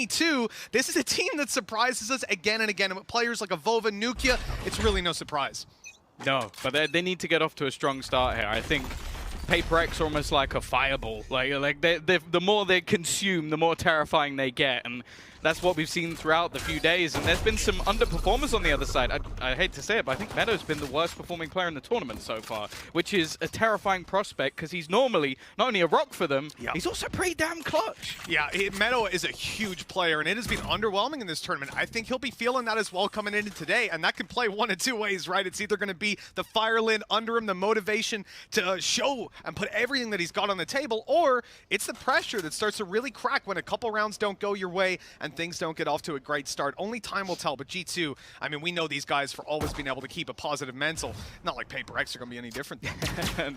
G2, this is a team that surprises us again and again. And with players like Avova, Nukia, it's really no surprise. No, but they need to get off to a strong start here. I think Paper X are almost like a fireball. Like the more they consume, the more terrifying they get, and that's what we've seen throughout the few days. And there's been some underperformers on the other side. I hate to say it, but I think Meadow's been the worst performing player in the tournament so far, which is a terrifying prospect because he's normally not only a rock for them, he's also pretty damn clutch. Yeah, Meadow is a huge player, and it has been underwhelming in this tournament. I think he'll be feeling that as well coming into today, and that can play one of two ways, right? It's either going to be the Firelin under him, the motivation to show and put everything that he's got on the table, or it's the pressure that starts to really crack when a couple rounds don't go your way and things don't get off to a great start. Only time will tell, but G2, I mean, we know these guys for always being able to keep a positive mental. Not like Paper X are going to be any different.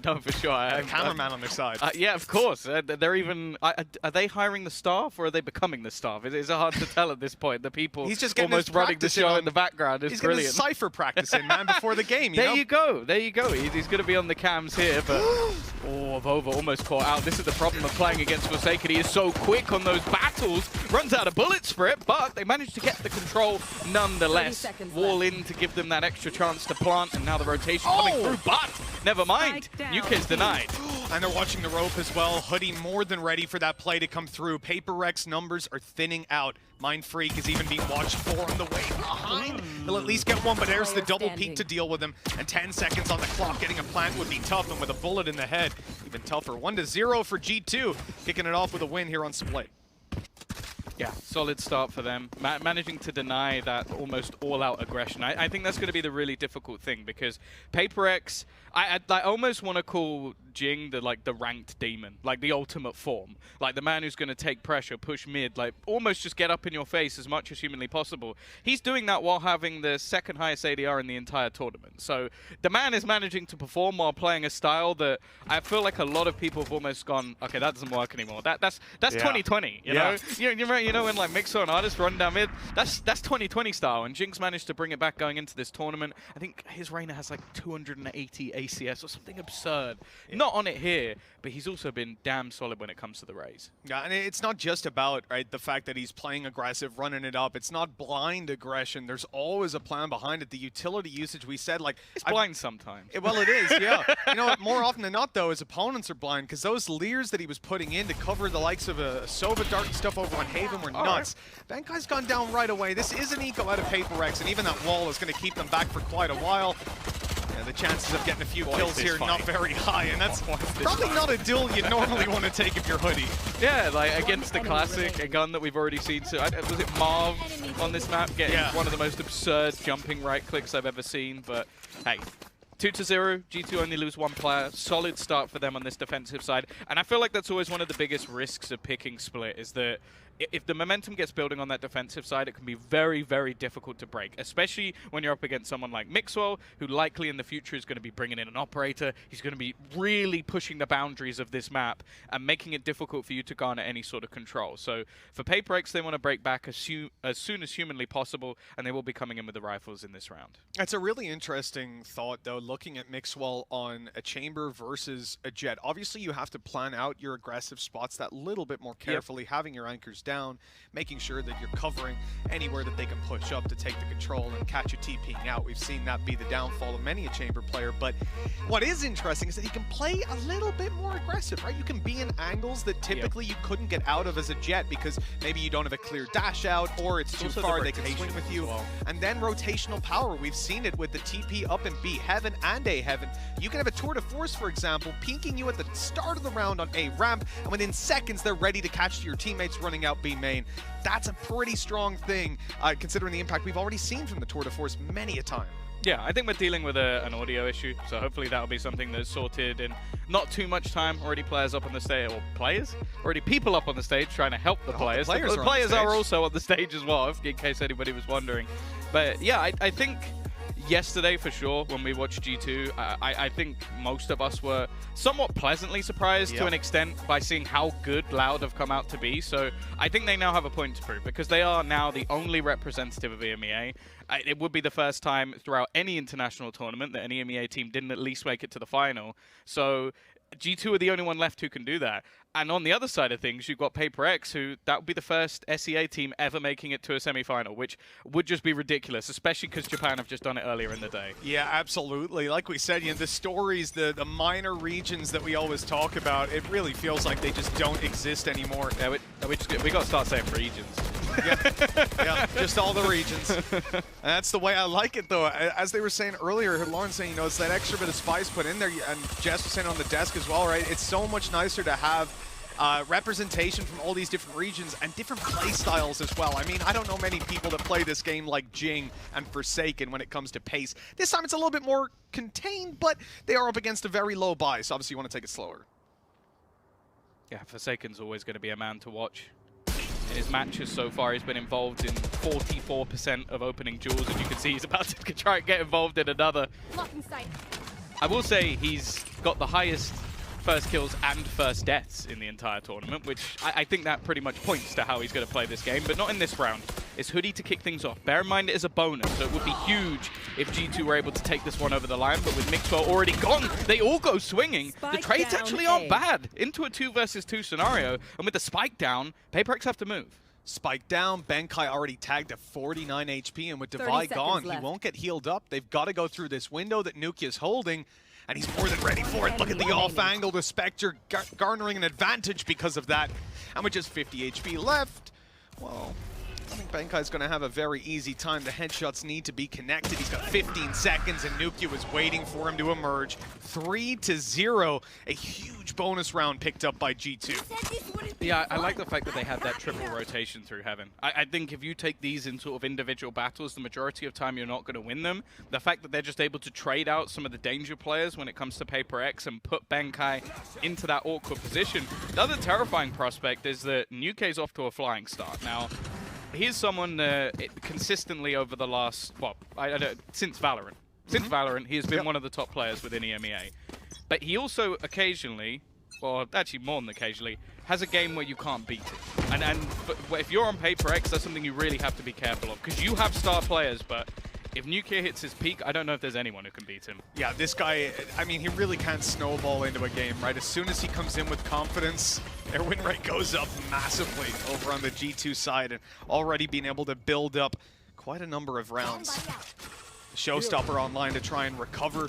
No, for sure. A cameraman on their side. Yeah, of course. They're even... are they hiring the staff, or are they becoming the staff? It's hard to tell at this point. The people he's just getting almost running the show in the background is brilliant. He's getting his Cypher practice in, man, before the game, There you go. There you go. He's going to be on the cams here, but... Oh, Vova almost caught out. This is the problem of playing against Forsaken. He is so quick on those battles, runs out of bullets for it, but they managed to get the control nonetheless. Wall in to give them that extra chance to plant, and now the rotation coming through, but never mind. Nuka's denied. And they're watching the rope as well. Hoodie more than ready for that play to come through. Paper X numbers are thinning out. Mind Freak is even being watched for on the way behind. He'll at least get one, but there's the double peek to deal with him. And 10 seconds on the clock. Getting a plant would be tough, and with a bullet in the head, even tougher. 1-0 for G2. Kicking it off with a win here on Split. Yeah, solid start for them. Managing to deny that almost all-out aggression. I think that's going to be the really difficult thing, because Paper X, I almost want to call Jing the ranked demon, like the ultimate form, like the man who's going to take pressure, push mid, like almost just get up in your face as much as humanly possible. He's doing that while having the second highest ADR in the entire tournament. So the man is managing to perform while playing a style that I feel like a lot of people have almost gone, okay, that doesn't work anymore. That's 2020, you know? You know when like Mixer and Artist run down mid, that's 2020 style, and Jinx managed to bring it back going into this tournament. I think his Reyna has like 280 ACS or something absurd. Not on it here, but he's also been damn solid when it comes to the Rays. Yeah, and it's not just about the fact that he's playing aggressive, running it up. It's not blind aggression. There's always a plan behind it. The utility usage, we said, like... It's blind sometimes. Well, it is, yeah. You know, more often than not, though, his opponents are blind, because those leers that he was putting in to cover the likes of Sova Dart and stuff over on Haven were nuts. Bankai's gone down right away. This is an eco out of Paper X, and even that wall is going to keep them back for quite a while. Yeah, the chances of getting a few kills here not very high, and that's probably not a duel you normally want to take if you're Hoodie. Yeah, like against the classic, a gun that we've already seen. So was it Marv on this map getting one of the most absurd jumping right clicks I've ever seen? But hey. 2-0, G2 only lose one player. Solid start for them on this defensive side. And I feel like that's always one of the biggest risks of picking Split, is that if the momentum gets building on that defensive side, it can be very, very difficult to break, especially when you're up against someone like Mixwell, who likely in the future is going to be bringing in an operator. He's going to be really pushing the boundaries of this map and making it difficult for you to garner any sort of control. So for Paper X, they want to break back as soon as humanly possible, and they will be coming in with the rifles in this round. That's a really interesting thought, though, looking at Mixwell on a chamber versus a jet. Obviously, you have to plan out your aggressive spots that little bit more carefully, having your anchors down, making sure that you're covering anywhere that they can push up to take the control and catch you TPing out. We've seen that be the downfall of many a chamber player, but what is interesting is that he can play a little bit more aggressive, right? You can be in angles that typically you couldn't get out of as a jet because maybe you don't have a clear dash out, or it's too far, they can swing with you. And then rotational power, we've seen it with the TP up and B Heaven and A Heaven. You can have a tour de force, for example, peeking you at the start of the round on A ramp, and within seconds they're ready to catch your teammates running out B main. That's a pretty strong thing, considering the impact we've already seen from the tour de force many a time. Yeah, I think we're dealing with an audio issue, so hopefully that'll be something that's sorted in not too much time. Already players up on the stage, or players? Already people up on the stage trying to help the players. The players are also on the stage as well, in case anybody was wondering. But yeah, I think yesterday for sure, when we watched G2, I think most of us were somewhat pleasantly surprised to an extent by seeing how good Loud have come out to be. So I think they now have a point to prove, because they are now the only representative of EMEA. It would be the first time throughout any international tournament that an EMEA team didn't at least make it to the final. So G2 are the only one left who can do that. And on the other side of things, you've got Paper X, who that would be the first SEA team ever making it to a semi-final, which would just be ridiculous, especially because Japan have just done it earlier in the day. Yeah, absolutely. Like we said, the stories, the minor regions that we always talk about, it really feels like they just don't exist anymore. Yeah, we got to start saying regions. Yeah, just all the regions. And that's the way I like it, though. As they were saying earlier, Lauren saying, it's that extra bit of spice put in there, and Jess was saying on the desk as well, right? It's so much nicer to have representation from all these different regions and different play styles as well. I mean, I don't know many people that play this game like Jing and Forsaken when it comes to pace. This time it's a little bit more contained, but they are up against a very low buy, so obviously you want to take it slower. Yeah, Forsaken's always going to be a man to watch. In his matches so far, he's been involved in 44% of opening duels, and you can see he's about to try and get involved in another. Blocking sight. I will say he's got the highest first kills and first deaths in the entire tournament, which I think that pretty much points to how he's going to play this game, but not in this round. It's Hoodie to kick things off. Bear in mind it is a bonus, so it would be huge if G2 were able to take this one over the line, but with Mixwell already gone, they all go swinging. The trades actually aren't bad into a 2 versus 2 scenario, and with the spike down, Paper X have to move. Spike down, Benkai already tagged at 49 HP, and with Divide gone, he won't get healed up. They've got to go through this window that Nukia's holding, and he's more than ready for it. Look at the off-angle to Spectre, garnering an advantage because of that. And with just 50 HP left, well, I think Benkai's going to have a very easy time. The headshots need to be connected. He's got 15 seconds, and Nukia was waiting for him to emerge. 3-0, a huge bonus round picked up by G2. Yeah, I like the fact that they had that triple rotation through Heaven. I think if you take these in sort of individual battles, the majority of time you're not going to win them. The fact that they're just able to trade out some of the danger players when it comes to Paper X and put Benkai into that awkward position. The other terrifying prospect is that Nuke's off to a flying start. Now, he's someone consistently over the last, since VALORANT. Since VALORANT, he has been one of the top players within EMEA. But he also occasionally, or actually more than occasionally, has a game where you can't beat it. And if you're on Paper X, that's something you really have to be careful of. Because you have star players, but if Nukia hits his peak, I don't know if there's anyone who can beat him. Yeah, this guy, I mean, he really can't snowball into a game, right? As soon as he comes in with confidence, their win rate goes up massively over on the G2 side, and already being able to build up quite a number of rounds. Showstopper online to try and recover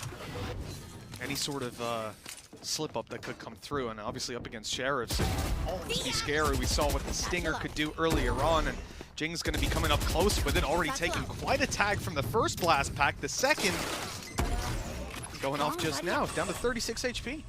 any sort of slip-up that could come through, and obviously up against Sheriffs. Always be scary. We saw what the Stinger could do earlier on, and Jing's going to be coming up close with it, already taking quite a tag from the first blast pack. The second going off just now, down to 36 HP.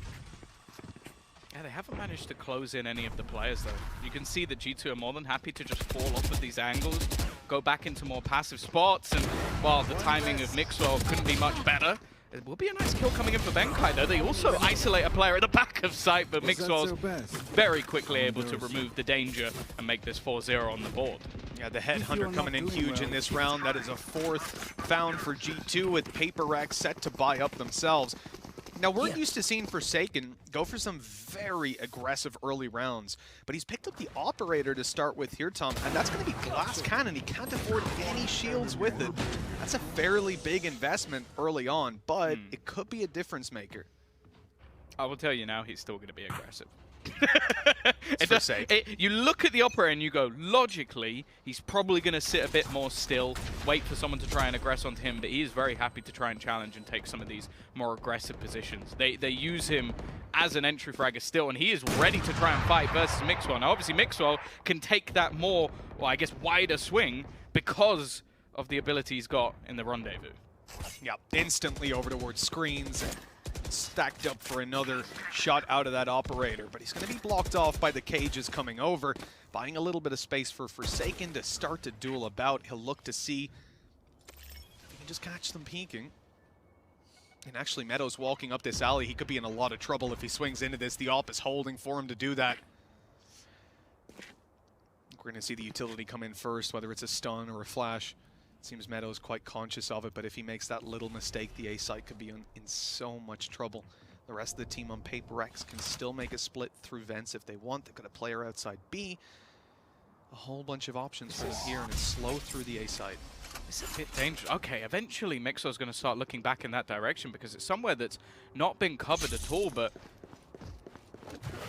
Yeah, they haven't managed to close in any of the players, though. You can see that G2 are more than happy to just fall off of these angles, go back into more passive spots, and while the timing of Mixwell couldn't be much better, it will be a nice kill coming in for Benkai, though. They also isolate a player at the back of sight, but Mixwell's very quickly able to remove the danger and make this 4-0 on the board. Yeah, the Headhunter coming in huge in this round. That is a 4th found for G2 with Paper X set to buy up themselves. Now, we're used to seeing Forsaken go for some very aggressive early rounds, but he's picked up the Operator to start with here, Tom, and that's going to be Glass Cannon. He can't afford any shields with it. That's a fairly big investment early on, but it could be a difference maker. I will tell you now, he's still going to be aggressive. You look at the Operator and you go, logically, he's probably going to sit a bit more still, wait for someone to try and aggress onto him, but he is very happy to try and challenge and take some of these more aggressive positions. They use him as an entry fragger still, and he is ready to try and fight versus Mixwell. Now, obviously, Mixwell can take that more, well, I guess, wider swing because of the ability he's got in the Rendezvous. Yeah, instantly over towards screens. Stacked up for another shot out of that Operator, but he's going to be blocked off by the cages coming over, buying a little bit of space for Forsaken to start to duel about. He'll look to see if he can just catch them peeking. And actually, Meadows walking up this alley, he could be in a lot of trouble if he swings into this. The Op is holding for him to do that. We're going to see the utility come in first, whether it's a stun or a flash. It seems Meadows quite conscious of it, but if he makes that little mistake, the A site could be in so much trouble. The rest of the team on Paper X can still make a split through vents if they want. They've got a player outside B. A whole bunch of options for them here, and it's slow through the A site. It's a bit dangerous. Okay, eventually Mixwell's going to start looking back in that direction because it's somewhere that's not been covered at all, but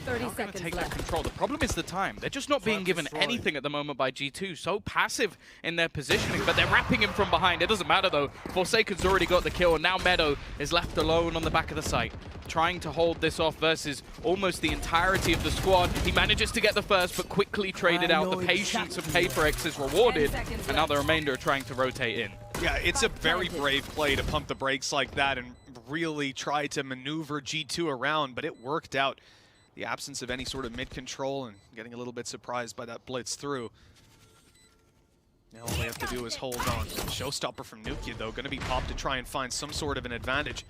30 Not going to seconds take left. that control. The problem is the time. They're just not being given anything at the moment by G2. So passive in their positioning, but they're wrapping him from behind. It doesn't matter though. Forsaken's already got the kill, and now Meadow is left alone on the back of the site, trying to hold this off versus almost the entirety of the squad. He manages to get the first, but quickly traded out. The patience of PaperX is rewarded, and now the remainder are trying to rotate in. Yeah, it's a very brave play to pump the brakes like that and really try to maneuver G2 around, but it worked out. The absence of any sort of mid-control and getting a little bit surprised by that blitz through. Now all they have to do is hold on. Showstopper from Nukia, though, going to be popped to try and find some sort of an advantage.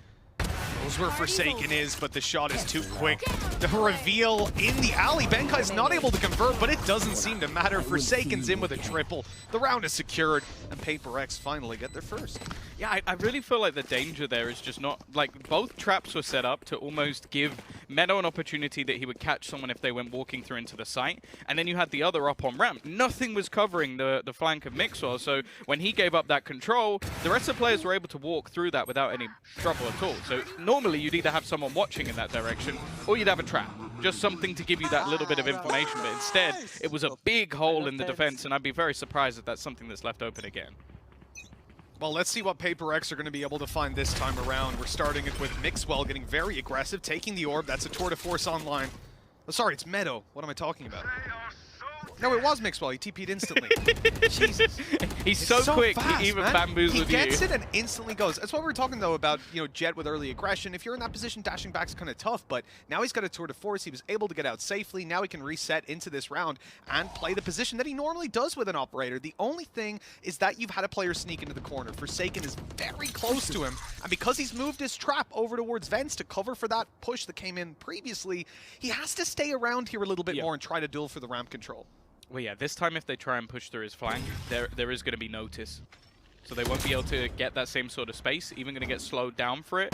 Knows where Forsaken is, but the shot is too quick. The reveal in the alley. Benkai's not able to convert, but it doesn't seem to matter. Forsaken's in with a triple. The round is secured, and PaperX finally get their first. Yeah, I really feel like the danger there is just not, like, both traps were set up to almost give Meadow an opportunity that he would catch someone if they went walking through into the site, and then you had the other up on ramp. Nothing was covering the flank of Mixwell, so when he gave up that control, the rest of the players were able to walk through that without any trouble at all. So normally you'd either have someone watching in that direction, or you'd have a trap. Just something to give you that little bit of information, but instead, it was a big hole in the defense, and I'd be very surprised if that's something that's left open again. Well, let's see what PaperX are going to be able to find this time around. We're starting it with Mixwell getting very aggressive, taking the orb. That's a tour de force online. Oh, sorry, it's Meadow. What am I talking about? No, it was Mixwell. He TP'd instantly. Jesus. He's so quick, fast, he even man. bamboozled you. He gets it and instantly goes. That's what we were talking, though, about, you know, Jet with early aggression. If you're in that position, dashing back's kind of tough, but now he's got a tour de force. He was able to get out safely. Now he can reset into this round and play the position that he normally does with an operator. The only thing is that you've had a player sneak into the corner. Forsaken is very close to him, and because he's moved his trap over towards Vents to cover for that push that came in previously, he has to stay around here a little bit more and try to duel for the ramp control. Well, yeah, this time if they try and push through his flank, there is going to be notice. So they won't be able to get that same sort of space, even going to get slowed down for it.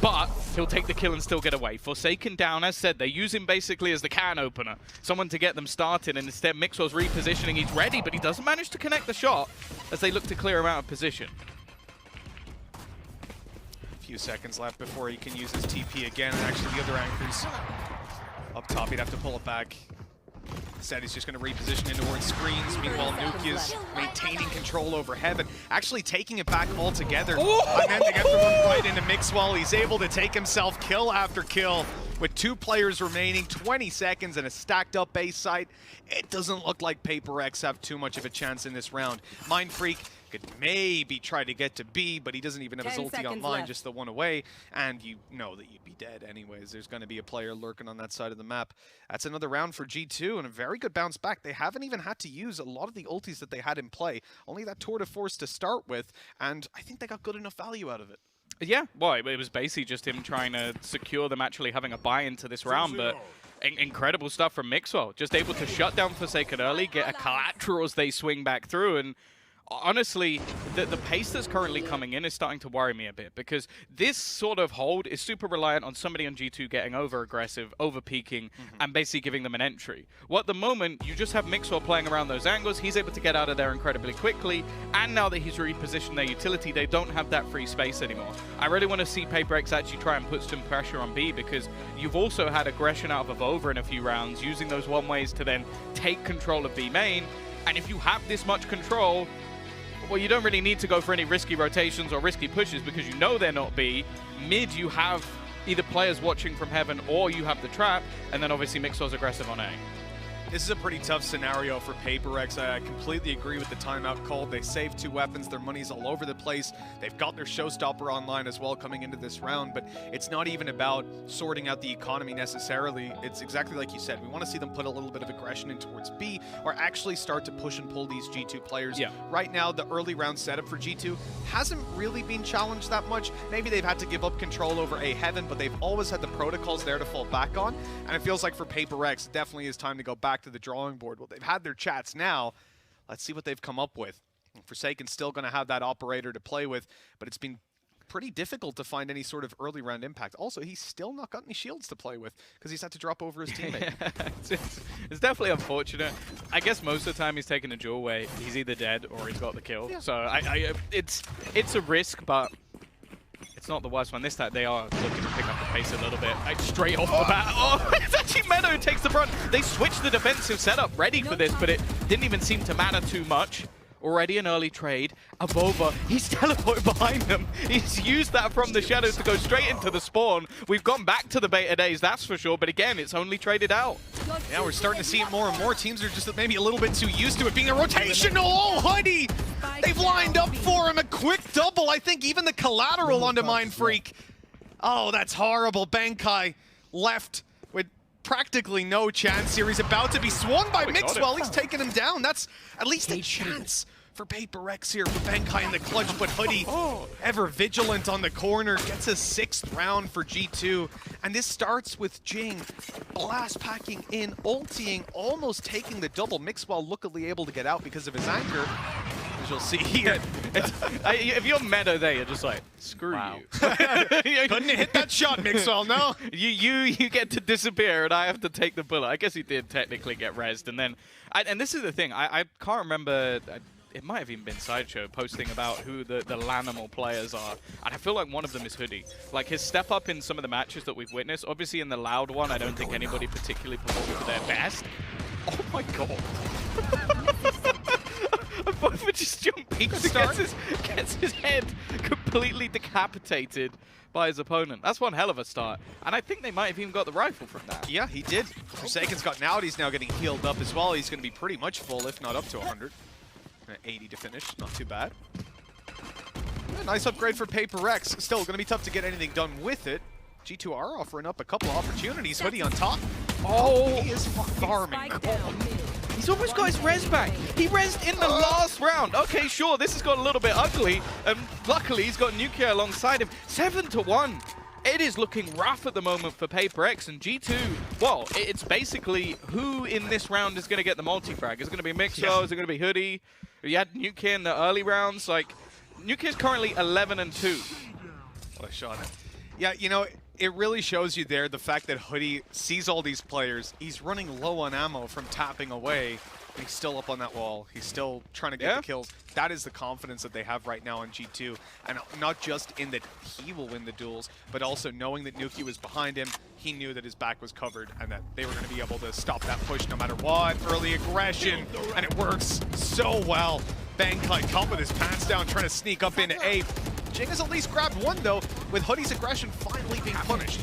But he'll take the kill and still get away. Forsaken down, as said, they use him basically as the can opener. Someone to get them started, and instead Mixwell's repositioning. He's ready, but he doesn't manage to connect the shot as they look to clear him out of position. A few seconds left before he can use his TP again, and actually the other anchors up top, he'd have to pull it back. Instead, he's just going to reposition in towards screens. Meanwhile, Nukia's maintaining control over Heaven, actually taking it back altogether. And then they get the one right into Mixwell. He's able to take himself kill after kill with 2 players remaining, 20 seconds, and a stacked up base site. It doesn't look like PaperX have too much of a chance in this round. Mindfreak could maybe try to get to B, but he doesn't even have his ulti online, left. just the one away, and you know that you'd be dead anyways. There's going to be a player lurking on that side of the map. That's another round for G2, and a very good bounce back. They haven't even had to use a lot of the ultis that they had in play, only that tour de force to start with, and I think they got good enough value out of it. Yeah, well, it was basically just him trying to secure them actually having a buy into this round, but incredible stuff from Mixwell. Just able to shut down Forsaken early, get a collateral as they swing back through, and honestly, the pace that's currently coming in is starting to worry me a bit, because this sort of hold is super reliant on somebody on G2 getting over-aggressive, over-peaking, and basically giving them an entry. Well, at the moment, you just have Mixwell playing around those angles. He's able to get out of there incredibly quickly, and now that he's repositioned their utility, they don't have that free space anymore. I really want to see PaperX actually try and put some pressure on B, because you've also had aggression out of Over in a few rounds, using those one-ways to then take control of B main, and if you have this much control, well, you don't really need to go for any risky rotations or risky pushes because you know they're not B. Mid, you have either players watching from Heaven or you have the trap, and then obviously Mixwell's aggressive on A. This is a pretty tough scenario for PaperX. I completely agree with the timeout call. They saved 2 weapons. Their money's all over the place. They've got their showstopper online as well coming into this round, but it's not even about sorting out the economy necessarily. It's exactly like you said. We want to see them put a little bit of aggression in towards B or actually start to push and pull these G2 players. Yeah. Right now, the early round setup for G2 hasn't really been challenged that much. Maybe they've had to give up control over A Heaven, but they've always had the protocols there to fall back on. And it feels like for PaperX, it definitely is time to go back to the drawing board. Well, they've had their chats now. Let's see what they've come up with. Forsaken's still going to have that operator to play with, but it's been pretty difficult to find any sort of early round impact. Also, he's still not got any shields to play with because he's had to drop over his teammate. It's definitely unfortunate. I guess most of the time he's taking a duel where he's either dead or he's got the kill. Yeah. So it's a risk, but it's not the worst one. This time they are looking to pick up the pace a little bit. Straight off the bat. Oh, it's actually Meadow who takes the brunt. They switched the defensive setup ready for this, but it didn't even seem to matter too much. Already an early trade. Avova, he's teleported behind them. He's used that from the shadows to go straight into the spawn. We've gone back to the beta days, that's for sure, but again, it's only traded out. Yeah, we're starting to see it more and more. Teams are just maybe a little bit too used to it being a rotational. Oh, Hoodie! They've lined up for him. A quick double. I think even the collateral onto Mind Freak. Oh, that's horrible. Bankai left with practically no chance here. He's about to be swung by Mixwell. He's taking him down. That's at least a chance for Paper X here for Bankai in the clutch, but Hoodie, ever vigilant on the corner, gets a 6th round for G2. And this starts with Jing blast packing in, ulting, almost taking the double. Mixwell luckily able to get out because of his anchor. As you'll see here. If you're Meadow there, you're just like, screw you. Couldn't hit that shot, Mixwell, no. You get to disappear and I have to take the bullet. I guess he did technically get rezzed. And then, and this is the thing, I can't remember, it might have even been Sideshow posting about who the Lanimal players are. And I feel like one of them is Hoodie. Like his step up in some of the matches that we've witnessed, obviously in the Loud one, I don't think anybody particularly performed to their best. Oh my god. Avova just jumping, gets his head completely decapitated by his opponent. That's one hell of a start. And I think they might have even got the rifle from that. Yeah, he did. Forsaken's gotten out. He's now getting healed up as well. He's going to be pretty much full, if not up to 100. 80 to finish, not too bad. Yeah, nice upgrade for Paper X. Still going to be tough to get anything done with it. G2 are offering up a couple of opportunities. Hoodie on top. Oh, he is farming. He's almost got his res back. He rezzed in the last round. Okay, sure, this has got a little bit ugly. And luckily, he's got Nuclear alongside him. 7-1. It is looking rough at the moment for Paper X, and G2, well, it's basically who in this round is going to get the multi-frag. Is it going to be Mixo? Is it going to be Hoodie? You had Nuclear in the early rounds. Like, Nuclear's currently 11-2. What a shot. Yeah, you know, it really shows you there the fact that Hoodie sees all these players. He's running low on ammo from tapping away. He's still up on that wall. He's still trying to get the kills. That is the confidence that they have right now on G2. And not just in that he will win the duels, but also knowing that Nuki was behind him, he knew that his back was covered and that they were going to be able to stop that push no matter what. Early aggression, and it works so well. Bankai caught with his pants down, trying to sneak up into A. Jing has at least grabbed one, though, with Hoodie's aggression finally being punished.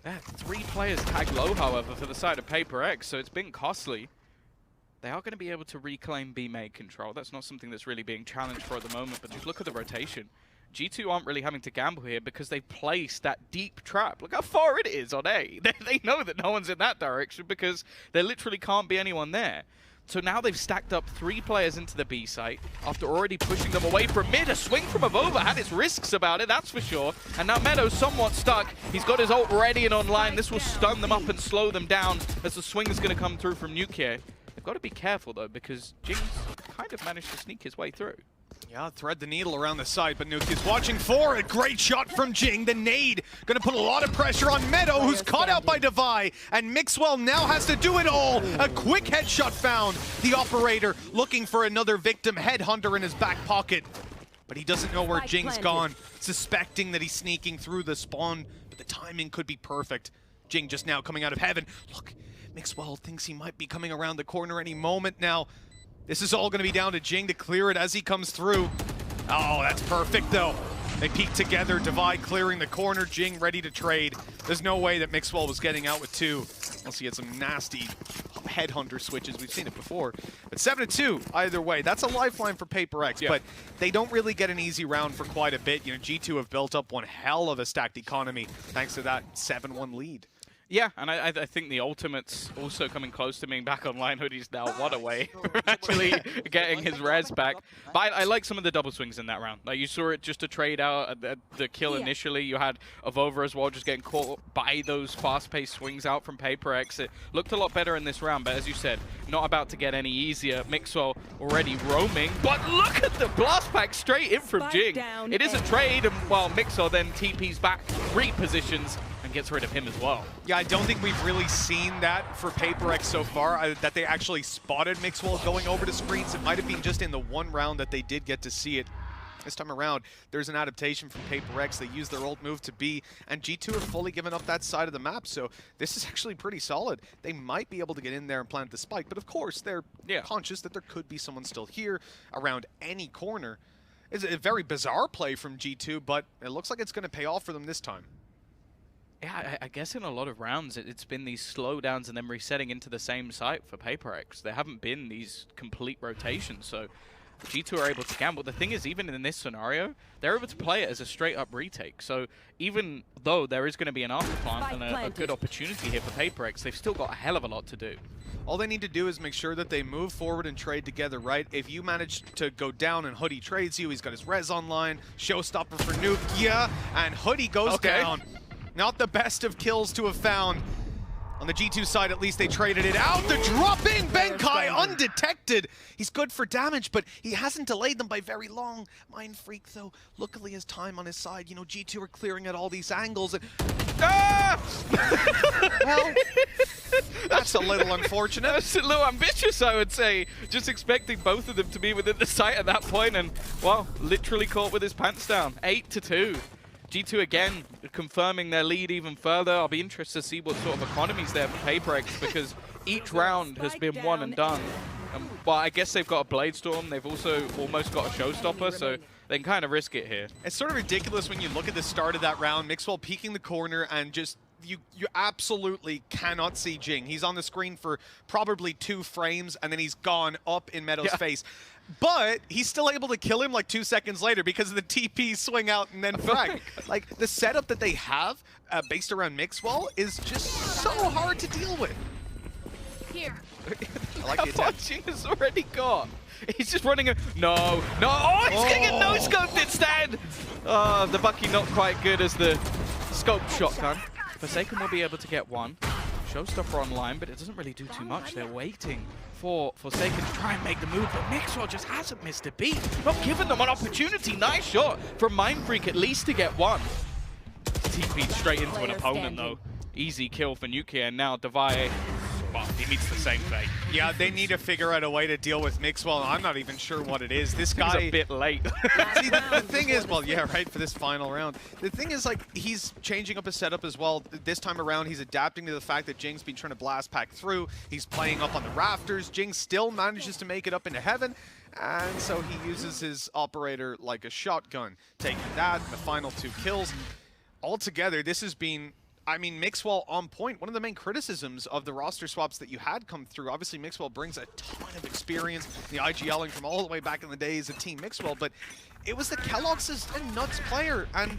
3 players tag low, however, for the side of Paper X, so it's been costly. They are going to be able to reclaim B-Main control. That's not something that's really being challenged for at the moment, but just look at the rotation. G2 aren't really having to gamble here because they've placed that deep trap. Look how far it is on A. They know that no one's in that direction because there literally can't be anyone there. So now they've stacked up 3 players into the B site after already pushing them away from mid. A swing from Avova had its risks about it, that's for sure. And now Meadow's somewhat stuck. He's got his ult ready and online. This will stun them up and slow them down as the swing is going to come through from Nuclear. They've got to be careful though because Jing's kind of managed to sneak his way through. Yeah, thread the needle around the side, but Nuke is watching for it. Great shot from Jing. The nade going to put a lot of pressure on Meadow, who's caught out by Devi. And Mixwell now has to do it all. A quick headshot found. The operator looking for another victim. Headhunter in his back pocket. But he doesn't know where Jing's gone. Suspecting that he's sneaking through the spawn, but the timing could be perfect. Jing just now coming out of heaven. Look, Mixwell thinks he might be coming around the corner any moment now. This is all going to be down to Jing to clear it as he comes through. Oh, that's perfect, though. They peek together, Devi clearing the corner, Jing ready to trade. There's no way that Mixwell was getting out with 2. Unless he had some nasty headhunter switches. We've seen it before. But 7-2, either way. That's a lifeline for Paper X, but they don't really get an easy round for quite a bit. You know, G2 have built up one hell of a stacked economy thanks to that 7-1 lead. Yeah, and I think the Ultimate's also coming close to being back online. Hoodie's now one away from actually getting his res back. But I like some of the double swings in that round. Like you saw it just to trade out the kill initially. You had Avova as well just getting caught by those fast-paced swings out from Paper X. It looked a lot better in this round, but as you said, not about to get any easier. Mixwell already roaming, but look at the blast pack straight in from Jing. It is a trade, and while Mixwell then TP's back, repositions, and gets rid of him as well. Yeah, I don't think we've really seen that for Paper X so far, that they actually spotted Mixwell going over to screens. It might have been just in the one round that they did get to see it. This time around, there's an adaptation from Paper X. They use their old move to B, and G2 have fully given up that side of the map, so this is actually pretty solid. They might be able to get in there and plant the spike, but of course, they're conscious that there could be someone still here around any corner. It's a very bizarre play from G2, but it looks like it's going to pay off for them this time. Yeah, I guess in a lot of rounds, it's been these slowdowns and then resetting into the same site for Paper X. There haven't been these complete rotations, so G2 are able to gamble. The thing is, even in this scenario, they're able to play it as a straight-up retake. So even though there is going to be an afterplant and a good opportunity here for Paper X, they've still got a hell of a lot to do. All they need to do is make sure that they move forward and trade together, right? If you manage to go down and Hoodie trades you, he's got his res online, showstopper for Nuke, and Hoodie goes down. Not the best of kills to have found. On the G2 side, at least they traded it out. The dropping Benkai undetected. He's good for damage, but he hasn't delayed them by very long. Mind Freak, though, luckily has time on his side. You know, G2 are clearing at all these angles. And well, that's a little unfortunate. That's a little ambitious, I would say. Just expecting both of them to be within the site at that point, and, well, literally caught with his pants down. 8-2. G2 again confirming their lead even further. I'll be interested to see what sort of economy's there for Paper X, because each round has been won and done. Well, I guess they've got a Blade Storm. They've also almost got a Showstopper, so they can kind of risk it here. It's sort of ridiculous when you look at the start of that round. Mixwell peeking the corner and just you absolutely cannot see Jing. He's on the screen for probably 2 frames, and then he's gone up in Meadow's face. But he's still able to kill him like 2 seconds later because of the TP swing out and then frag. Like, the setup that they have based around Mixwell is just so hard to deal with. Here. I like the attempt. Jing has already got. He's just running a... No. Oh, he's getting a no-scoped instead! Oh, the Bucky not quite good as the scope shotgun. Forsaken will be able to get one. Showstopper online, but it doesn't really do too much. They're waiting for Forsaken to try and make the move, but Mixwell just hasn't missed a beat. Not giving them an opportunity. Nice shot from Mind Freak at least to get one. TP'd straight into an opponent though. Easy kill for Nukia, and now Devae, well, he meets the same fate. Yeah, they need to figure out a way to deal with Mixwell. I'm not even sure what it is. This guy... He's a bit late. See, the thing is, well, yeah, right, for this final round. The thing is, like, he's changing up his setup as well. This time around, he's adapting to the fact that Jing's been trying to blast pack through. He's playing up on the rafters. Jing still manages to make it up into heaven. And so he uses his operator like a shotgun. Taking that, the final 2 kills. Altogether, this has been... I mean, Mixwell on point. One of the main criticisms of the roster swaps that you had come through, obviously Mixwell brings a ton of experience, the IGLing from all the way back in the days of Team Mixwell, but it was the Kellogg's and Nuts player, and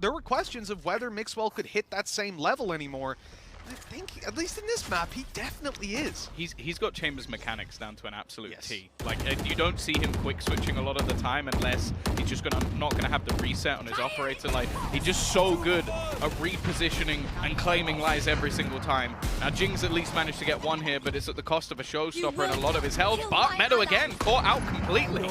there were questions of whether Mixwell could hit that same level anymore. I think, at least in this map, he definitely is. He's got Chambers mechanics down to an absolute T. Like, you don't see him quick switching a lot of the time unless he's just not gonna have the reset on his operator. Like, he's just so good at repositioning and claiming lies every single time. Now, Jing's at least managed to get one here, but it's at the cost of a Showstopper and a lot of his health. But Meadow again, caught out completely.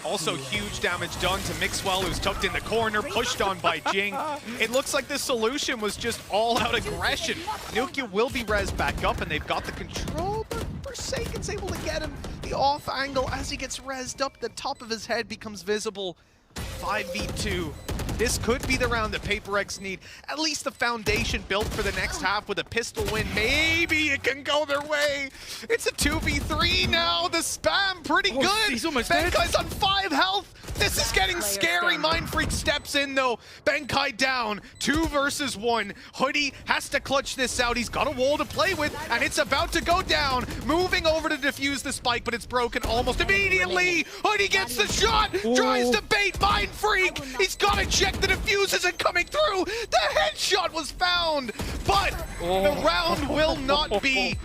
Also, huge damage done to Mixwell, who's tucked in the corner, pushed on by Jing. It looks like the solution was just all-out aggression. Nukia will be rezzed back up, and they've got the control, but Forsaken's able to get him. The off angle as he gets rezzed up, the top of his head becomes visible. 5v2. This could be the round that Paper X need. At least the foundation built for the next half with a pistol win. Maybe it can go their way. It's a 2v3 now. The spam pretty good. He's almost dead. Benkai's on 5 health. This is getting scary. Mind Freak steps in though. Benkai down. 2 versus 1. Hoodie has to clutch this out. He's got a wall to play with, and it's about to go down. Moving over to defuse the spike, but it's broken almost immediately. Hoodie gets the shot. Tries to bait Mind Freak. He's got to check the defuse isn't coming through. The headshot was found, but the round will not be.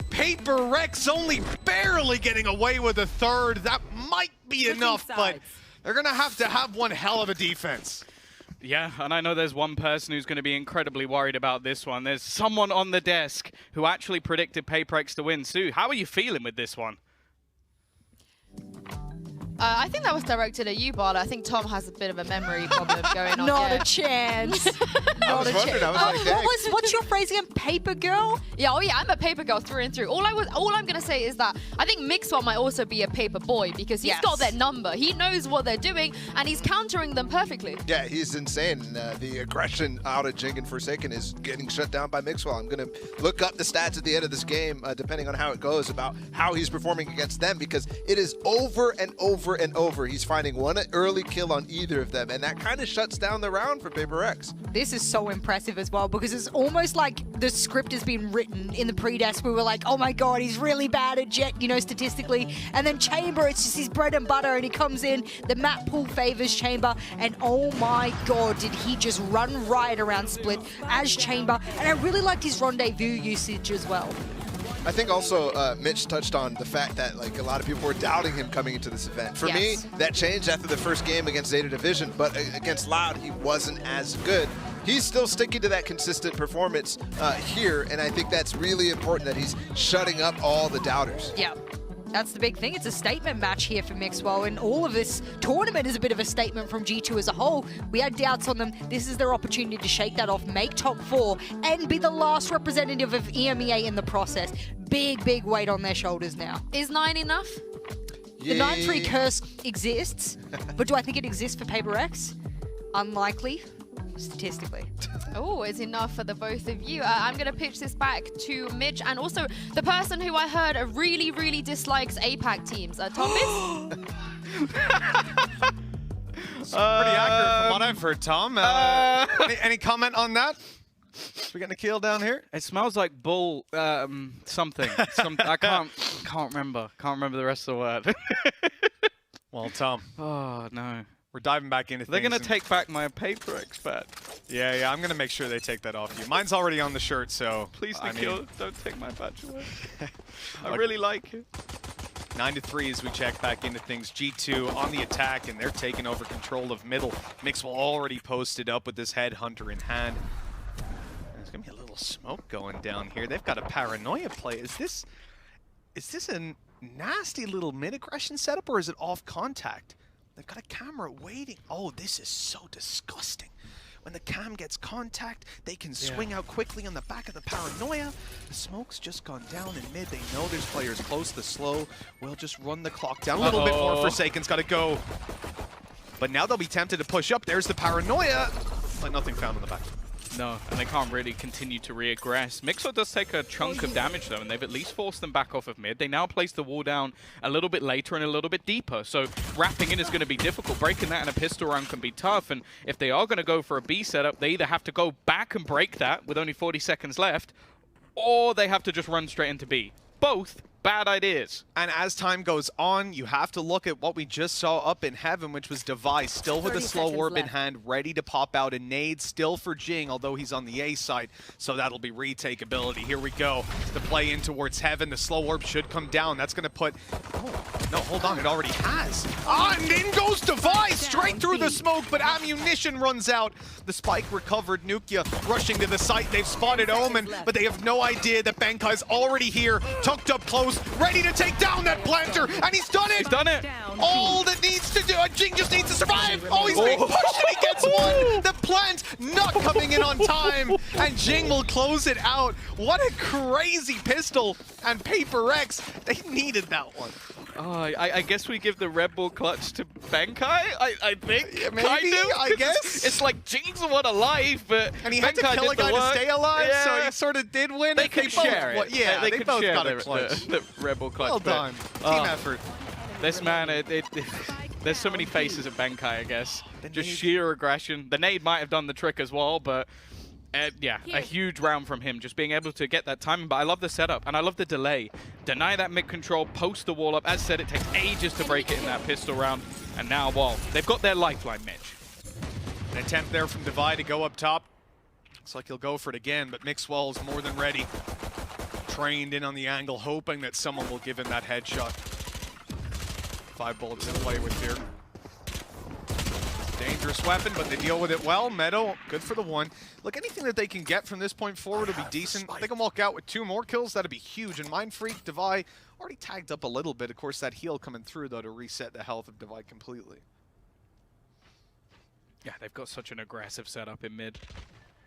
Paper X only barely getting away with a third. That might be enough, but they're going to have one hell of a defense. Yeah, and I know there's one person who's going to be incredibly worried about this one. There's someone on the desk who actually predicted Paper X to win. Sue, how are you feeling with this one? I think that was directed at you, Bala. I think Tom has a bit of a memory problem going on. Not yeah. a chance. I was wondering, I was like, dang. What's your phrase again? Paper girl? Yeah, oh yeah, I'm a paper girl through and through. All I'm gonna say is that I think Mixwell might also be a paper boy because he's got their number. He knows what they're doing and he's countering them perfectly. Yeah, he's insane. The aggression out of Jing and Forsaken is getting shut down by Mixwell. I'm going to look up the stats at the end of this game, depending on how it goes, about how he's performing against them, because it is over and over and over. He's finding one early kill on either of them, and that kind of shuts down the round for Paper X. This is so impressive as well, because it's almost like the script has been written in the pre-desk. We were like, oh my god, he's really bad at Jet, you know, statistically. And then Chamber, it's just his bread and butter, and he comes in, the map pool favors Chamber, and oh my god, did he just run right around Split as Chamber. And I really liked his rendezvous usage as well. I think also Mitch touched on the fact that like a lot of people were doubting him coming into this event. For me, that changed after the first game against Zeta Division, but against Loud, he wasn't as good. He's still sticking to that consistent performance here, and I think that's really important that he's shutting up all the doubters. Yeah. That's the big thing. It's a statement match here for Mixwell, and all of this tournament is a bit of a statement from G2 as a whole. We had doubts on them. This is their opportunity to shake that off, make top 4, and be the last representative of EMEA in the process. Big, big weight on their shoulders now. Is 9 enough? The 9-3 curse exists, but do I think it exists for Paper X? Unlikely, statistically. Oh, it's enough for the both of you. I'm going to pitch this back to Mitch and also the person who I heard really, really dislikes APAC teams. Thomas? It's pretty accurate from what I've heard, Tom. Any comment on that? We getting a kill down here? It smells like bull something. I can't remember. Can't remember the rest of the word. Well, Tom. Oh no. We're diving back into They're things. going to take back my Paper X badge. Yeah, I'm going to make sure they take that off you. Mine's already on the shirt, so... Please, Nikhil, don't take my badge away. I Look, really like it. 9-3 as we check back into things. G2 on the attack, and they're taking over control of middle. Mixwell already posted up with this headhunter in hand. There's going to be a little smoke going down here. They've got a paranoia play. Is this a nasty little mid-aggression setup, or is it off contact? They've got a camera waiting. Oh, this is so disgusting. When the cam gets contact, they can swing out quickly on the back of the paranoia. The smoke's just gone down in mid. They know there's players close. The slow will just run the clock down a little bit more. Forsaken's got to go. But now they'll be tempted to push up. There's the paranoia, but nothing found on the back. No, and they can't really continue to re-aggress. Mixwell does take a chunk of damage, though, and they've at least forced them back off of mid. They now place the wall down a little bit later and a little bit deeper, so wrapping in is going to be difficult. Breaking that in a pistol round can be tough, and if they are going to go for a B setup, they either have to go back and break that with only 40 seconds left, or they have to just run straight into B. Both bad ideas. And as time goes on, you have to look at what we just saw up in heaven, which was Device, still with a slow orb in hand, ready to pop out a nade, still for Jing, although he's on the A side, so that'll be retake ability. Here we go. The play in towards heaven. The slow orb should come down. That's going to put... Oh, no, hold on. It already has. Ah, and in goes Device, straight through the smoke, but ammunition runs out. The spike recovered. Nukia rushing to the site. They've spotted Omen, but they have no idea that Bankai's already here, tucked up close, ready to take down that planter, and he's done it! He's done it! All that needs to do, Jing just needs to survive! Oh, he's being pushed and he gets one! The plant not coming in on time, and Jing will close it out. What a crazy pistol, and Paper X, they needed that one. Oh, I guess we give the Red Bull clutch to Bankai, I think. Yeah, maybe, I guess. It's like Jing's the one alive, but and he had Bankai to kill a guy to stay alive, so he sort of did win. They could share it. Yeah, they both got a clutch. The Red Bull clutch. Well done. Team effort. This man, there's so many faces of Bankai, I guess. Just sheer aggression. The nade might have done the trick as well, but yeah, a huge round from him, just being able to get that timing. But I love the setup, and I love the delay. Deny that mid-control, post the wall up. As said, it takes ages to break it in that pistol round. And now, well, they've got their lifeline, Mitch. An attempt there from Divide to go up top. Looks like he'll go for it again, but Mixwell's more than ready. Trained in on the angle, hoping that someone will give him that headshot. 5 bullets to play with here. Dangerous weapon, but they deal with it well. Meadow, good for the one. Look, anything that they can get from this point forward will be decent. They can walk out with 2 more kills, that'd be huge. And Mind Freak, Devi, Already tagged up a little bit. Of course, that heal coming through, though, to reset the health of Divide completely. Yeah, they've got such an aggressive setup in mid.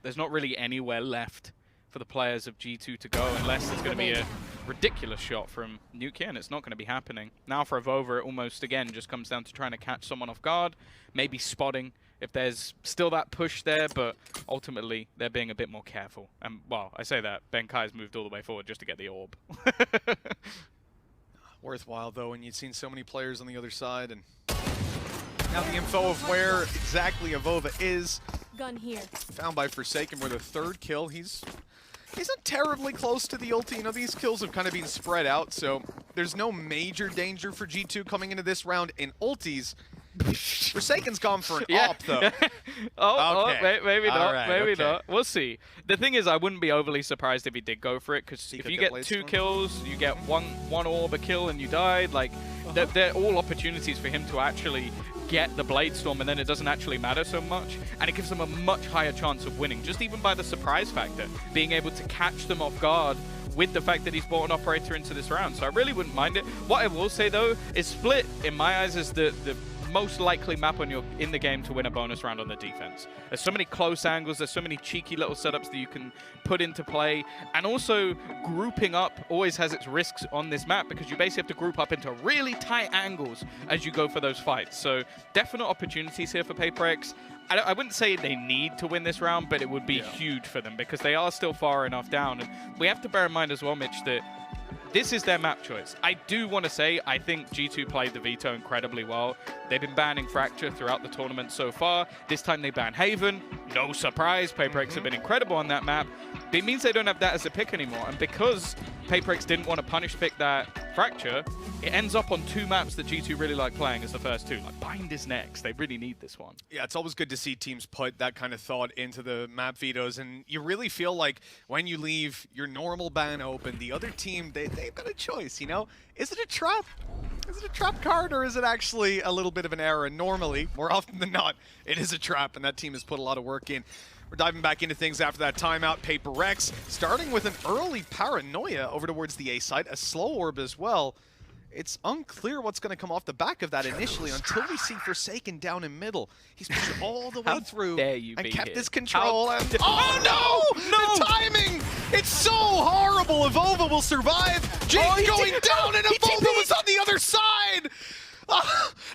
There's not really anywhere left for the players of G2 to go unless there's going to be a ridiculous shot from Nukia, and it's not going to be happening. Now for Avova, it almost, again, just comes down to trying to catch someone off guard, maybe spotting if there's still that push there, but ultimately they're being a bit more careful. And, well, I say that, Benkai's moved all the way forward just to get the orb. Worthwhile, though, and you'd seen so many players on the other side, and now the info of where exactly Avova is. Gun here. Found by Forsaken with a 3rd kill. He's not terribly close to the ulti. You know, these kills have kind of been spread out, so there's no major danger for G2 coming into this round in ultis. Forsaken's gone for an op, though. Maybe not. Right, maybe not. We'll see. The thing is, I wouldn't be overly surprised if he did go for it, because if you get 2 kills, you get one orb a kill and you died. Like, they're all opportunities for him to actually get the Blade Storm, and then it doesn't actually matter so much, and it gives them a much higher chance of winning, just even by the surprise factor, being able to catch them off guard with the fact that he's brought an operator into this round. So I really wouldn't mind it. What I will say, though, is Split, in my eyes, is the most likely map in the game to win a bonus round on the defense. There's so many close angles, there's so many cheeky little setups that you can put into play, and also grouping up always has its risks on this map, because you basically have to group up into really tight angles as you go for those fights. So definite opportunities here for PaperX. I wouldn't say they need to win this round, but it would be huge for them, because they are still far enough down. And we have to bear in mind as well, Mitch, that this is their map choice. I do want to say, I think G2 played the Veto incredibly well. They've been banning Fracture throughout the tournament so far. This time they ban Haven. No surprise, PaperX have been incredible on that map. But it means they don't have that as a pick anymore. And because PaperX didn't want to punish pick that Fracture, it ends up on 2 maps that G2 really like playing as the first 2. Like, Bind is next. They really need this one. Yeah, it's always good to see teams put that kind of thought into the map vetoes, and you really feel like when you leave your normal ban open, the other team, they've got a choice, you know? Is it a trap? Is it a trap card, or is it actually a little bit of an error? And normally, more often than not, it is a trap, and that team has put a lot of work in. We're diving back into things after that timeout. PaperX starting with an early Paranoia over towards the A side, a slow orb as well. It's unclear what's going to come off the back of that initially until we see Forsaken down in middle. He's pushed all the way through and kept his control. And oh no! The timing! It's so horrible. Avova will survive. Jake going down, and Avova was on the other side.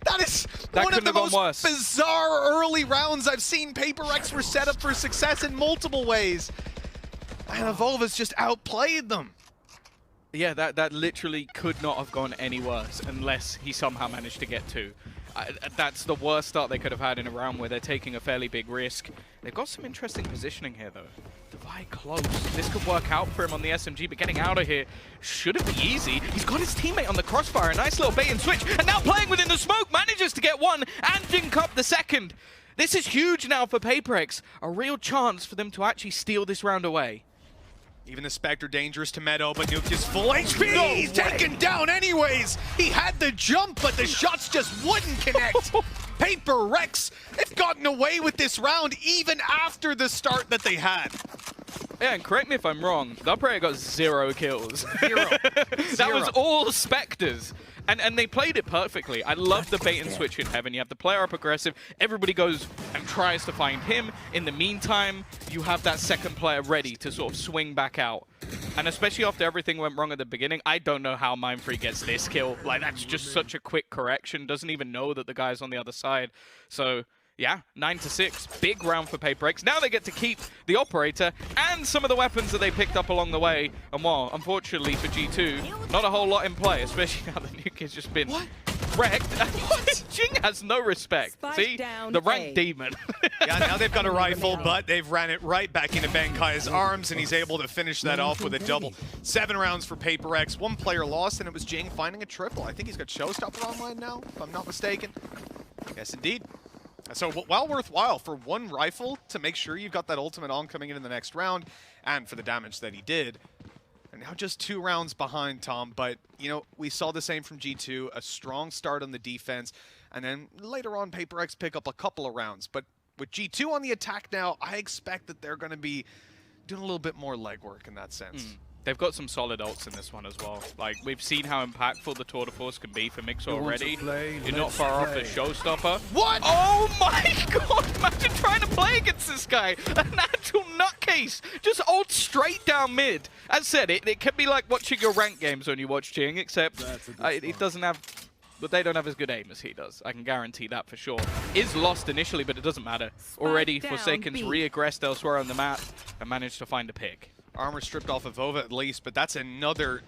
That is one of the most bizarre early rounds I've seen. PaperX were set up for success in multiple ways, and Avova's just outplayed them. Yeah, that literally could not have gone any worse unless he somehow managed to get 2. That's the worst start they could have had in a round where they're taking a fairly big risk. They've got some interesting positioning here, though. Divide close. This could work out for him on the SMG, but getting out of here shouldn't be easy. He's got his teammate on the crossfire. A nice little bait and switch. And now playing within the smoke, manages to get 1 and jink up the 2nd. This is huge now for PaperX. A real chance for them to actually steal this round away. Even the Spectre dangerous to Meadow, but Nuke is full HP. No He's taken down anyways. He had the jump, but the shots just wouldn't connect. PaperX have gotten away with this round even after the start that they had. Yeah, and correct me if I'm wrong, the operator got 0 kills. Zero. That was all Spectres. And they played it perfectly. I love the bait and switch in Heaven. You have the player up aggressive. Everybody goes and tries to find him. In the meantime, you have that second player ready to sort of swing back out. And especially after everything went wrong at the beginning, I don't know how Mindfree gets this kill. Like, that's just such a quick correction. Doesn't even know that the guy's on the other side. So, yeah, 9-6. Big round for PaperX. Now they get to keep the operator and some of the weapons that they picked up along the way. And well, unfortunately for G2, not a whole lot in play, especially now the nuke has just been wrecked. What? Jing has no respect. See? The rank demon. Yeah, now they've got a rifle, but they've ran it right back into Benkai's arms, and he's able to finish that off with a double. 7 rounds for PaperX. 1 player lost, and it was Jing finding a triple. I think he's got Showstopper online now, if I'm not mistaken. Yes, indeed. So, well worthwhile for 1 rifle to make sure you've got that ultimate on coming in the next round, and for the damage that he did. And now just 2 rounds behind, Tom. But, you know, we saw the same from G2, a strong start on the defense, and then later on, PaperX pick up a couple of rounds. But with G2 on the attack now, I expect that they're going to be doing a little bit more legwork in that sense. they've got some solid ults in this one as well. Like, we've seen how impactful the Tour de Force can be for Mix already. You're not far off the showstopper. What? Oh my god! Imagine trying to play against this guy. An actual nutcase. Just ult straight down mid. As said, it can be like watching your ranked games when you watch Jing, except it doesn't have... But they don't have as good aim as he does. I can guarantee that for sure. Is lost initially, but it doesn't matter. Already, Forsaken's re-aggressed elsewhere on the map and managed to find a pick. Armor stripped off of Avova at least, but that's another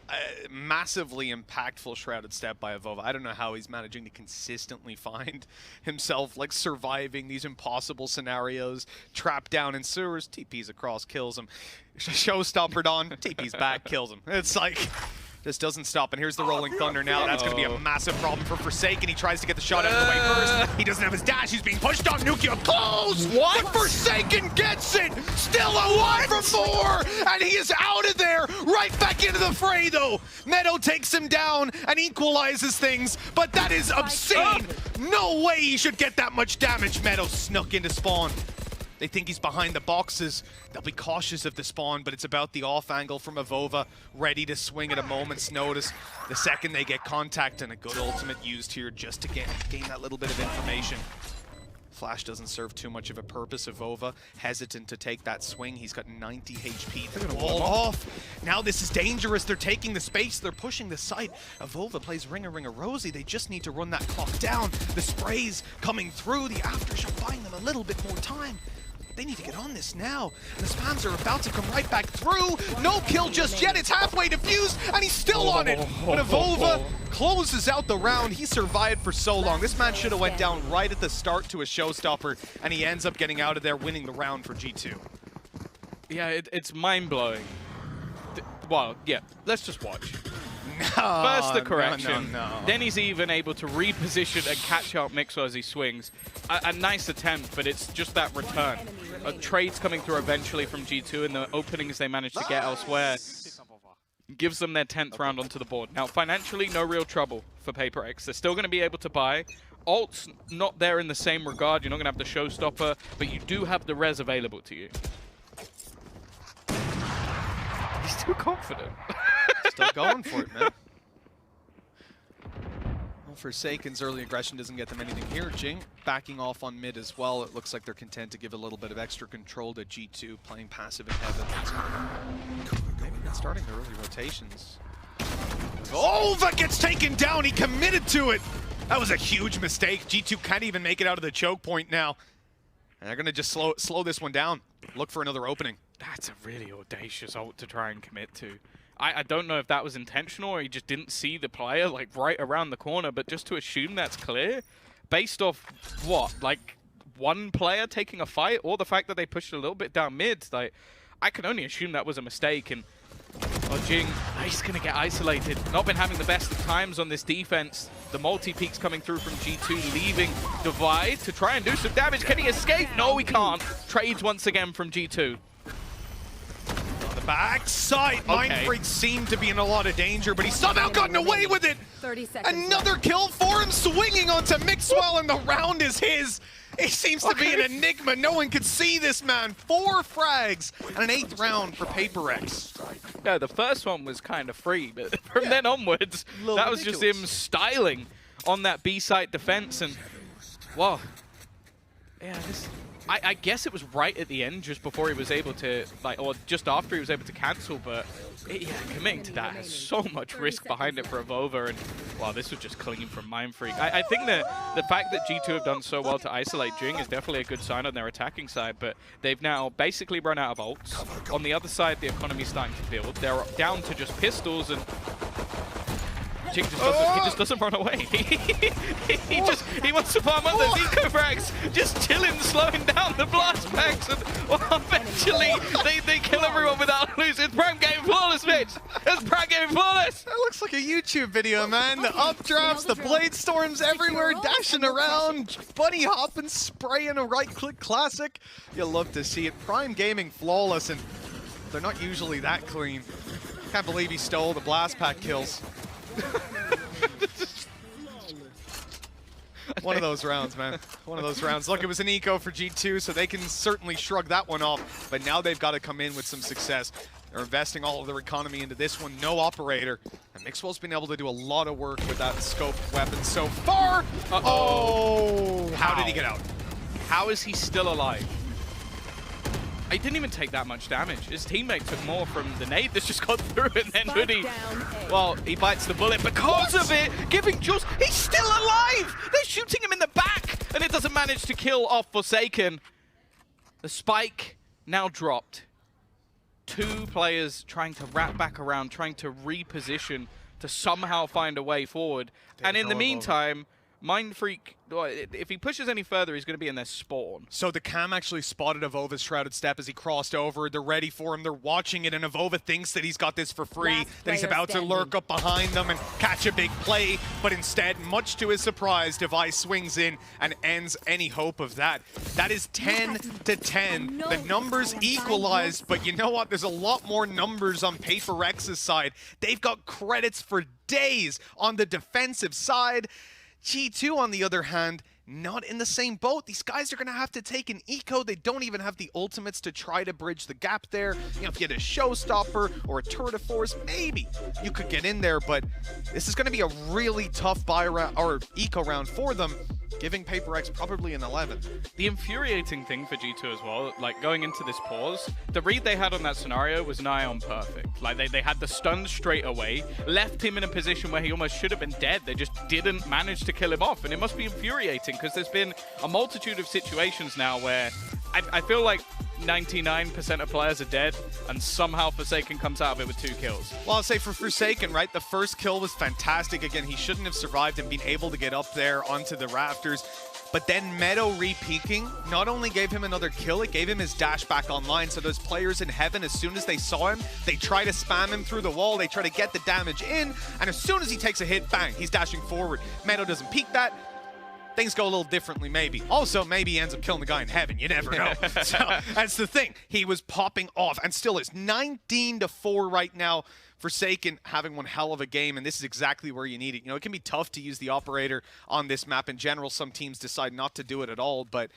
massively impactful shrouded step by Avova. I don't know how he's managing to consistently find himself like surviving these impossible scenarios. Trapped down in sewers, TP's across, kills him. Showstoppered on, TP's back, kills him. It's like... This doesn't stop, and here's the Rolling Thunder now. That's going to be a massive problem for Forsaken. He tries to get the shot out of the way first. He doesn't have his dash. He's being pushed on. Nukia close! What? Forsaken gets it! Still a 1 for 4! And he is out of there! Right back into the fray, though! Meadow takes him down and equalizes things, but that is obscene! No way he should get that much damage. Meadow snuck into spawn. They think he's behind the boxes. They'll be cautious of the spawn, but it's about the off angle from Avova, ready to swing at a moment's notice. The second they get contact, and a good ultimate used here just to gain that little bit of information. Flash doesn't serve too much of a purpose. Avova hesitant to take that swing. He's got 90 HP. They're gonna wall off. Now this is dangerous. They're taking the space. They're pushing the site. Avova plays Ringa Rosie. They just need to run that clock down. The sprays coming through. The aftershock buying them a little bit more time. They need to get on this now. And the spams are about to come right back through. No kill just yet. It's halfway defused, and he's still on it. But Avova closes out the round. He survived for so long. This man should have went down right at the start to a showstopper, and he ends up getting out of there, winning the round for G2. Yeah, it's mind-blowing. Well, yeah, let's just watch. No, First the correction, no. then he's even able to reposition and catch out Mixo as he swings. A nice attempt, but it's just that return. Trades coming through eventually from G2 and the openings they managed to get elsewhere gives them their 10th round onto the board. Now, financially, no real trouble for Paper X. They're still going to be able to buy. Ult's not there in the same regard. You're not going to have the showstopper, but you do have the res available to you. He's too confident. Still going for it, man. Well, Forsaken's early aggression doesn't get them anything here. Jing backing off on mid as well. It looks like they're content to give a little bit of extra control to G2, playing passive in heaven. Maybe not starting the early rotations. Ova gets taken down. He committed to it. That was a huge mistake. G2 can't even make it out of the choke point now. And they're going to just slow this one down. Look for another opening. That's a really audacious ult to try and commit to. I don't know if that was intentional or he just didn't see the player like right around the corner, but just to assume that's clear, based off what, like one player taking a fight or the fact that they pushed a little bit down mid, like I can only assume that was a mistake. And Jing, he's gonna get isolated. Not been having the best of times on this defense. The multi-peaks coming through from G2, leaving Divide to try and do some damage. Can he escape? No, he can't. Trades once again from G2. Backside, Mind Freak seemed to be in a lot of danger, but he somehow gotten away with it. 30 seconds. Another kill for him, swinging onto Mixwell, and the round is his. He seems to be an enigma. No one could see this man. 4 frags and an 8th round for Paper X. Yeah, the first one was kind of free, but from then onwards, that was just him styling on that B-site defense. And, wow. Yeah, I guess it was right at the end, just before he was able to, like, or just after he was able to cancel, but yeah, committing to that has so much risk behind it for Avova, and wow, this was just clean from Mind Freak. I think the fact that G2 have done so well to isolate Jing is definitely a good sign on their attacking side, but they've now basically run out of ults. On the other side, the economy's starting to build. They're down to just pistols, and Jing just doesn't run away. he wants to farm up those eco frags, just chilling, slowing down the blast packs, and well, eventually they kill everyone without losing. It's Prime Game Flawless, bitch! It's Prime Game Flawless! That looks like a YouTube video, man. The updrafts, the blade storms everywhere, dashing around, bunny hopping, spraying a right-click classic. You'll love to see it. Prime Gaming Flawless, and they're not usually that clean. Can't believe he stole the blast pack kills. One of those rounds, man. One of those rounds. Look, it was an eco for G2, so they can certainly shrug that one off. But now they've got to come in with some success. They're investing all of their economy into this one. No operator. And Mixwell's been able to do a lot of work with that scope weapon so far. Oh, how did he get out? How is he still alive? He didn't even take that much damage. His teammate took more from the nade that's just got through it, and then Hoodie, well, he bites the bullet because of it, giving Jules, he's still alive! They're shooting him in the back, and it doesn't manage to kill off Forsaken. The spike now dropped. 2 players trying to wrap back around, trying to reposition to somehow find a way forward. And in the meantime, Mind Freak, if he pushes any further, he's going to be in their spawn. So the cam actually spotted Avova's Shrouded Step as he crossed over. They're ready for him. They're watching it, and Avova thinks that he's got this for free, that he's about to lurk up behind them and catch a big play. But instead, much to his surprise, Device swings in and ends any hope of that. That is 10 to 10. The numbers equalized, but you know what? There's a lot more numbers on Paper X's side. They've got credits for days on the defensive side. G2, on the other hand, not in the same boat. These guys are going to have to take an eco. They don't even have the ultimates to try to bridge the gap there. You know, if you had a showstopper or a tour de force, maybe you could get in there, but this is going to be a really tough buy round or eco round for them, giving Paper X probably an 11. The infuriating thing for G2 as well, like going into this pause, the read they had on that scenario was nigh on perfect. Like they had the stun straight away, left him in a position where he almost should have been dead. They just didn't manage to kill him off, and it must be infuriating because there's been a multitude of situations now where I feel like 99% of players are dead, and somehow Forsaken comes out of it with 2 kills. Well, I'll say for Forsaken, right, the first kill was fantastic. Again, he shouldn't have survived and been able to get up there onto the rafters. But then Meadow re-peeking not only gave him another kill, it gave him his dash back online. So those players in Heaven, as soon as they saw him, they try to spam him through the wall. They try to get the damage in. And as soon as he takes a hit, bang, he's dashing forward. Meadow doesn't peek that. Things go a little differently, maybe. Also, maybe he ends up killing the guy in Heaven. You never know. So that's the thing. He was popping off and still is 19-4 right now. Forsaken having one hell of a game, and this is exactly where you need it. You know, it can be tough to use the operator on this map in general. Some teams decide not to do it at all, but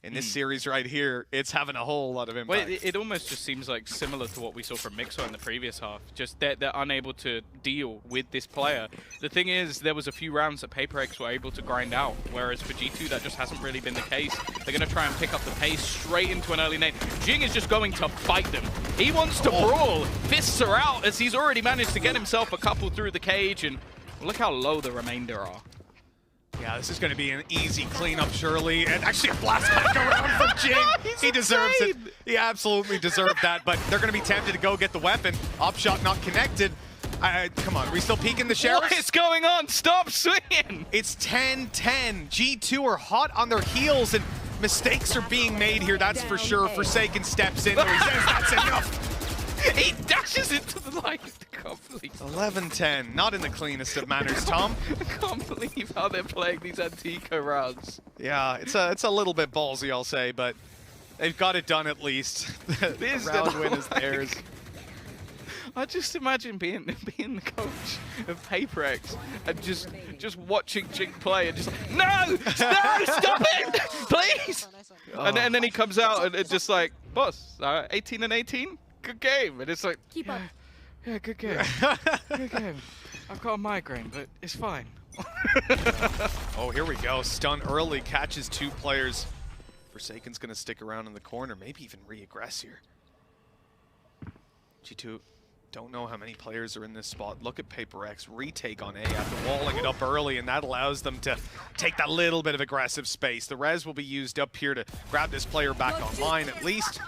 in this series right here, it's having a whole lot of impact. Well, it almost just seems like similar to what we saw from Mixwell in the previous half. Just they're unable to deal with this player. The thing is, there was a few rounds that Paper X were able to grind out, whereas for G2, that just hasn't really been the case. They're going to try and pick up the pace straight into an early nade. Jing is just going to fight them. He wants to brawl. Fists are out as he's already managed to get himself a couple through the cage, and look how low the remainder are. Yeah, this is going to be an easy cleanup, surely. And actually a blast back around from Jing. He deserves it. He absolutely deserved that, but they're going to be tempted to go get the weapon. Upshot not connected. Come on, we still peeking the Sheriffs? What is going on? Stop swinging! It's 10-10. G2 are hot on their heels, and mistakes are being made here, that's for sure. Forsaken steps in, though he says that's enough. He dashes into the light. I can't believe 11-10, not in the cleanest of manners, Tom. I can't believe how they're playing these Antico rounds. Yeah, it's a little bit ballsy, I'll say, but they've got it done at least. The round win is theirs. I just imagine being the coach of Paper X and just watching Jing play and just like, no, stop it, please. And then he comes out and it's just like, boss, 18 and 18. Good game, and it's like, keep up. Yeah, good game. Good game. I've got a migraine, but it's fine. Oh, here we go. Stun early, catches 2 players. Forsaken's going to stick around in the corner, maybe even re-aggress here. G2 don't know how many players are in this spot. Look at Paper X, retake on A after walling it up early, and that allows them to take that little bit of aggressive space. The res will be used up here to grab this player back online at least.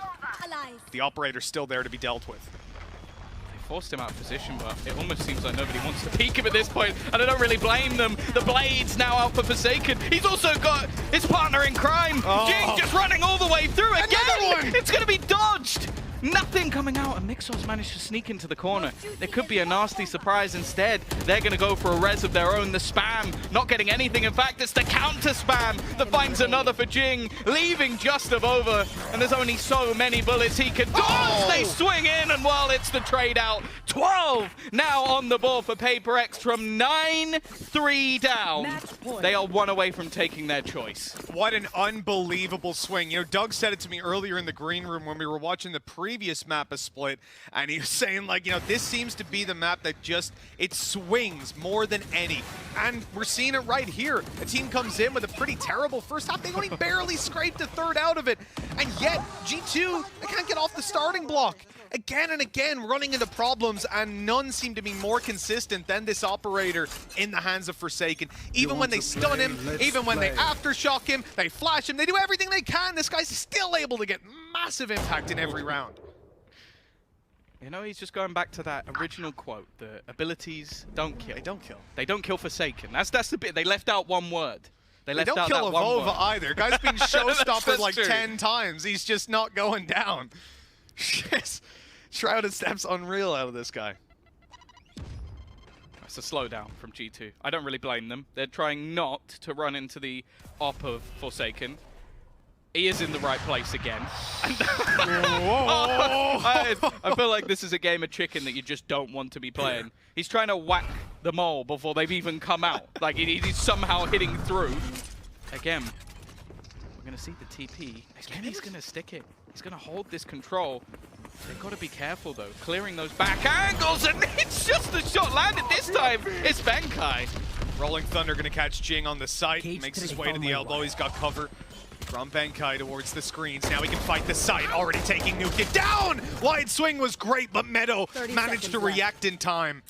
The operator's still there to be dealt with. They forced him out of position, but it almost seems like nobody wants to peek him at this point, and I don't really blame them. The Blade's now out for Forsaken. He's also got his partner in crime. Jing just running all the way through again. It's going to be dodged. Nothing coming out, and Mixwell's managed to sneak into the corner. There could be a nasty surprise instead. They're going to go for a res of their own. The spam, not getting anything. In fact, it's the counter spam that finds another for Jing, leaving just over. And there's only so many bullets he can dodge. They swing in, and while it's the trade out, 12 now on the board for Paper X from 9-3 down. They are 1 away from taking their choice. What an unbelievable swing. You know, Doug said it to me earlier in the green room when we were watching the preview. previous map a split, and he was saying, like, you know, this seems to be the map that just, it swings more than any. And we're seeing it right here. A team comes in with a pretty terrible first half. They only barely scraped a third out of it. And yet, G2, they can't get off the starting block. Again and again, running into problems, and none seem to be more consistent than this operator in the hands of Forsaken. Even when they stun him, even when they aftershock him, they flash him, they do everything they can. This guy's still able to get massive impact in every round. You know, he's just going back to that original quote, the abilities don't kill. They don't kill. They don't kill Forsaken. That's the bit. They left out one word. They don't kill Avova either. Guy's been showstoppered like 10 times. He's just not going down. Yes. Shrouded Steps unreal out of this guy. That's a slowdown from G2. I don't really blame them. They're trying not to run into the op of Forsaken. He is in the right place again. I feel like this is a game of chicken that you just don't want to be playing. He's trying to whack the mole before they've even come out. Like, he's somehow hitting through. Again, we're going to see the TP. Again, he's going to stick it. He's going to hold this control. They've got to be careful, though. Clearing those back angles, and it's just the shot landed this time. It's Benkai. Rolling Thunder going to catch Jing on the site. Makes his way to the elbow. He's got cover from Benkai towards the screens. Now he can fight the site. Already taking Nuke down. Wide swing was great, but Meadow managed to react in time.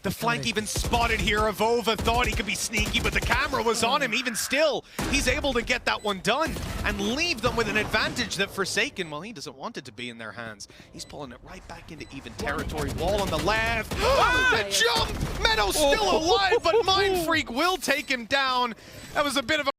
The flank even spotted here. Avova thought he could be sneaky, but the camera was on him. Even still, he's able to get that one done and leave them with an advantage that Forsaken, well, he doesn't want it to be in their hands. He's pulling it right back into even territory. Wall on the left. The jump! Meadow's still alive, but Mind Freak will take him down. That was a bit of a